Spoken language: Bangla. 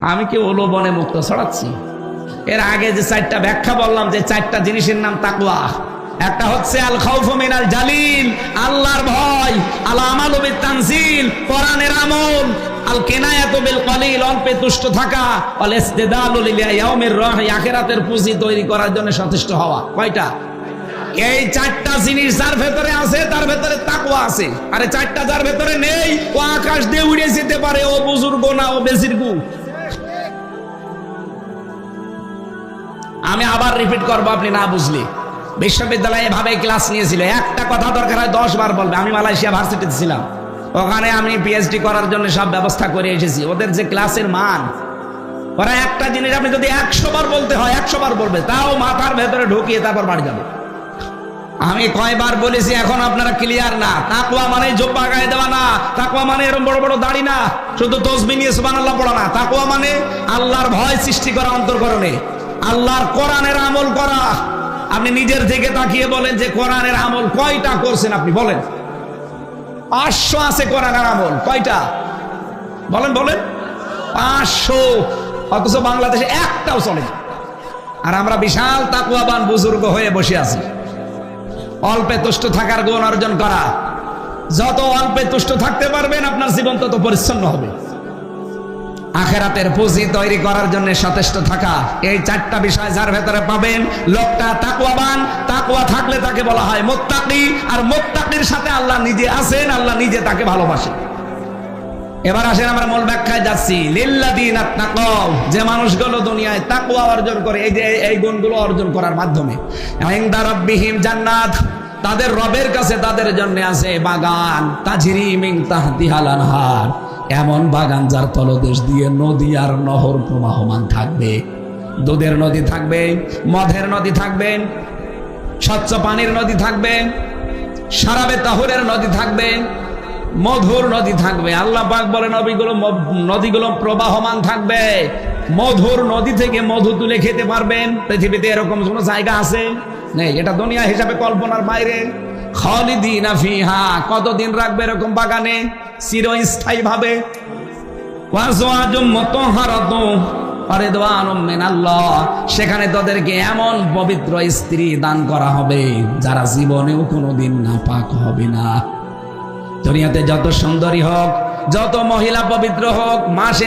আমি কি ওলবনে মুক্ত ছড়াচ্ছি? এর আগে যে চারটা ব্যাখ্যা বললাম, যে চারটা জিনিসের নাম তাকওয়া। একটা হচ্ছে আল খাউফু মিনাল জালিল, আল্লাহর ভয়, আল আমালু বিত তানজিল, কোরআনের আমল, আল কিনায়াতু বিল কলিল, অল্পে তুষ্ট থাকা, আল ইসতিদালু লিল ইয়াউমির রাহি, আখিরাতের পুঁজি তৈরি করার জন্য সচেষ্ট হওয়া। কয়টা? এই চারটা জিনিস যার ভেতরে আছে তার ভেতরে তাকওয়া আছে। আরে চারটা যার ভেতরে নেই, ও আকাশ দিয়ে উড়ে যেতে পারে, ও বুজুর্গ না, ও বেজিরগু। আমি আবার রিপিট করবো, আপনি না বুঝলে। বিশ্ববিদ্যালয়ে এভাবে ক্লাস নিয়েছিল, একটা কথা দরকার হয় 10 বার বলবে। আমি মালয়েশিয়া ভার্সিটিতে ছিলাম, ওখানে আমি পিএইচডি করার জন্য সব ব্যবস্থা করে এসেছি। ওদের যে ক্লাসের মান, ওরা একটা জিনিস আপনি যদি 100 বার বলতে হয় 100 বার বলবে, তাও মাথার ভেতরে ঢুকিয়ে তারপর বাড়ি যাবে। আমি কয়বার বলেছি, এখন আপনারা ক্লিয়ার না? তাকওয়া মানে জোব্বা গায়ে দেওয়া না, তাকওয়া মানে এরকম বড় বড় দাড়ি না, শুধু তাসবিহ নিয়ে সুবহানাল্লাহ পড়া না। তাকওয়া মানে আল্লাহর ভয় সৃষ্টি করা অন্তর্করণে, আল্লাহর কোরআনের আমল করা। আপনি নিজের থেকে তাকিয়ে বলেন যে কোরআনের আমল কয়টা করছেন? আপনি বলেন। 500 আছে কোরআনের আমল, কয়টা? বলেন বলেন। 500, অথচ বাংলাদেশে একটাও চলে না। আর আমরা বিশাল তাকওয়াবান বুজুর্গ হয়ে বসে আছি। অল্পে তুষ্ট থাকার গুণ অর্জন করা। যত অল্পে তুষ্ট থাকতে পারবেন, আপনার জীবন তত পরিচ্ছন্ন হবে। আখিরাতের পুঁজি তৈরি করার জন্য সচেষ্ট থাকা, এই চারটা বিষয় যার ভেতরে পাবেন, লোকটা তাকওয়াবান। তাকওয়া থাকলে তাকে বলা হয় মুত্তাকি, আর মুত্তাকির সাথে আল্লাহ নিজে আছেন, আল্লাহ নিজে তাকে ভালোবাসেন। এবার আসেন আমরা মূল ব্যাখ্যায় যাচ্ছি। লিল্লাযীনা তাকাও, যে মানুষগুলো দুনিয়ায় তাকওয়া অর্জন করে, এই যে এই গুণগুলো অর্জন করার মাধ্যমে, ইনদা রাব্বিহিম জান্নাত, তাদের রবের কাছে তাদের জন্য আছে বাগান, তাজরি মিন তাহতিহাল আনহার, এমন বাগান যার তলদেশ দিয়ে নদী আর নহর প্রবাহমান থাকবে। দুধের নদী থাকবে, মধের নদী থাকবে, স্বচ্ছ পানির নদী থাকবে, শারাবে তাহুরের নদী থাকবে, মধুর নদী থাকবে। আল্লাহ পাক বলেন নদীগুলো প্রবাহমান থাকবে। মধুর নদী থেকে মধু তুলে খেতে পারবেন। পৃথিবীতে এরকম কোনো জায়গা আছে? নেই। এটা দুনিয়া হিসাবে কল্পনার বাইরে। খালিদিনা ফিহা, কতদিন রাখবে এরকম বাগানে? চিরস্থায়ী ভাবে। ওয়াজওয়াজুম মুতাহহারাতুম ওয়া রিদওয়ানুম মিনাল্লাহ, সেখানে তাদেরকে এমন পবিত্র স্ত্রী দান করা হবে যারা জীবনেও কোনোদিন নাপাক হবে না। দুনিয়াতে যত সুন্দরী হোক, যত মহিলা পবিত্র হোক, মাসে